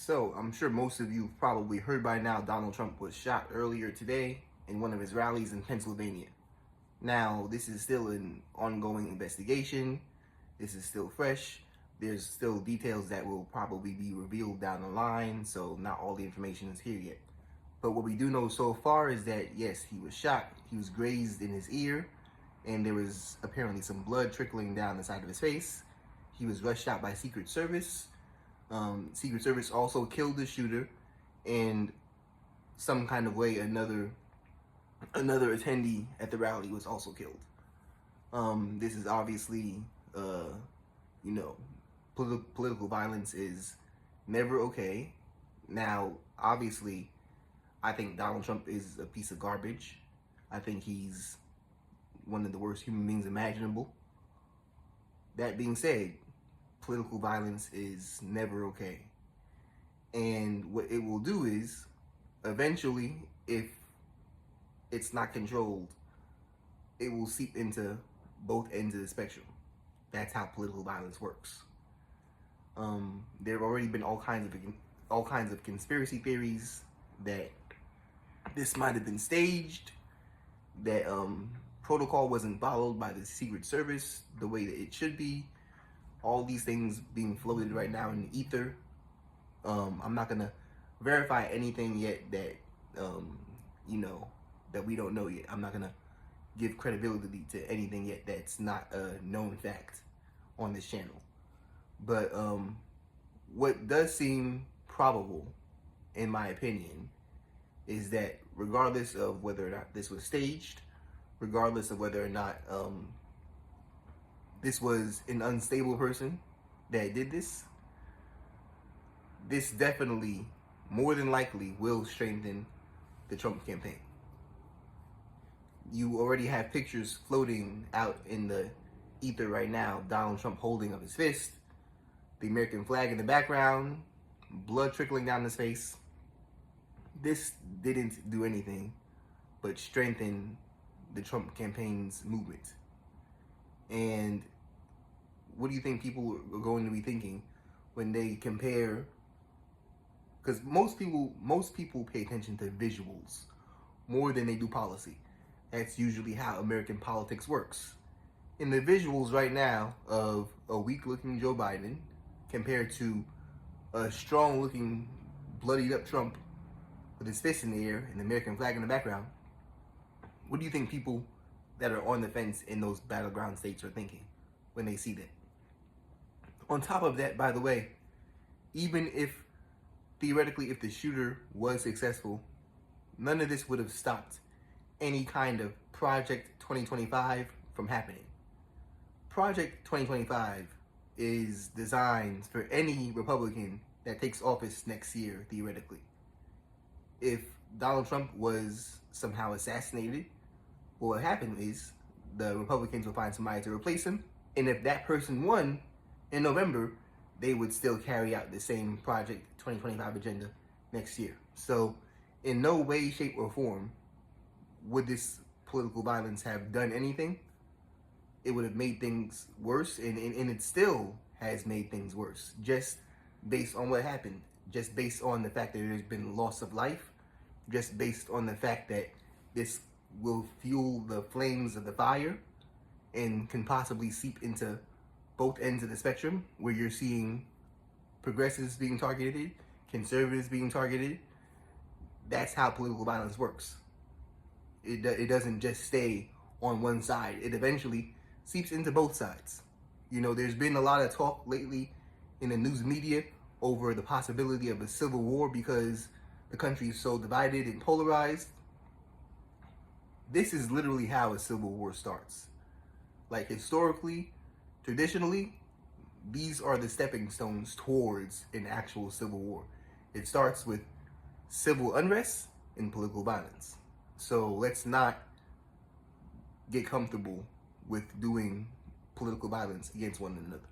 So, I'm sure most of you probably heard by now Donald Trump was shot earlier today in one of his rallies in Pennsylvania. Now, this is still an ongoing investigation. This is still fresh. There's still details that will probably be revealed down the line, so not all the information is here yet. But what we do know so far is that, yes, he was shot. He was grazed in his ear, and there was apparently some blood trickling down the side of his face. He was rushed out by Secret Service. Secret Service also killed the shooter, and some kind of way another attendee at the rally was also killed. This is obviously, you know, political violence is never okay. Now, obviously, I think Donald Trump is a piece of garbage. I think he's one of the worst human beings imaginable. That being said, political violence is never okay. And what it will do is, eventually, if it's not controlled, it will seep into both ends of the spectrum. That's how political violence works. There have already been all kinds of conspiracy theories that this might have been staged, that protocol wasn't followed by the Secret Service the way that it should be. All these things being floated right now in the ether. I'm not gonna verify anything yet that that we don't know yet. I'm not gonna give credibility to anything yet that's not a known fact on this channel. But what does seem probable, in my opinion, is that regardless of whether or not this was staged, regardless of whether or not this was an unstable person that did this, this definitely, more than likely, will strengthen the Trump campaign. You already have pictures floating out in the ether right now, Donald Trump holding up his fist, the American flag in the background, blood trickling down his face. This didn't do anything but strengthen the Trump campaign's movement. And what do you think people are going to be thinking when they compare? Because most people pay attention to visuals more than they do policy. That's usually how American politics works. In the visuals right now of a weak-looking Joe Biden compared to a strong-looking, bloodied-up Trump with his fist in the air and the American flag in the background, what do you think people that are on the fence in those battleground states are thinking when they see that? On top of that, by the way, even if, theoretically, if the shooter was successful, none of this would have stopped any kind of Project 2025 from happening. Project 2025 is designed for any Republican that takes office next year, theoretically. If Donald Trump was somehow assassinated, what would happen is the Republicans would find somebody to replace him, and if that person won in November, they would still carry out the same Project 2025 agenda next year. So in no way, shape, or form would this political violence have done anything. It would have made things worse, and it still has made things worse, just based on what happened, just based on the fact that there's been loss of life, just based on the fact that this will fuel the flames of the fire and can possibly seep into both ends of the spectrum, where you're seeing progressives being targeted, conservatives being targeted. That's how political violence works. It doesn't just stay on one side. It eventually seeps into both sides. You know, there's been a lot of talk lately in the news media over the possibility of a civil war because the country is so divided and polarized. This is literally how a civil war starts. Like, historically, traditionally, these are the stepping stones towards an actual civil war. It starts with civil unrest and political violence. So let's not get comfortable with doing political violence against one another.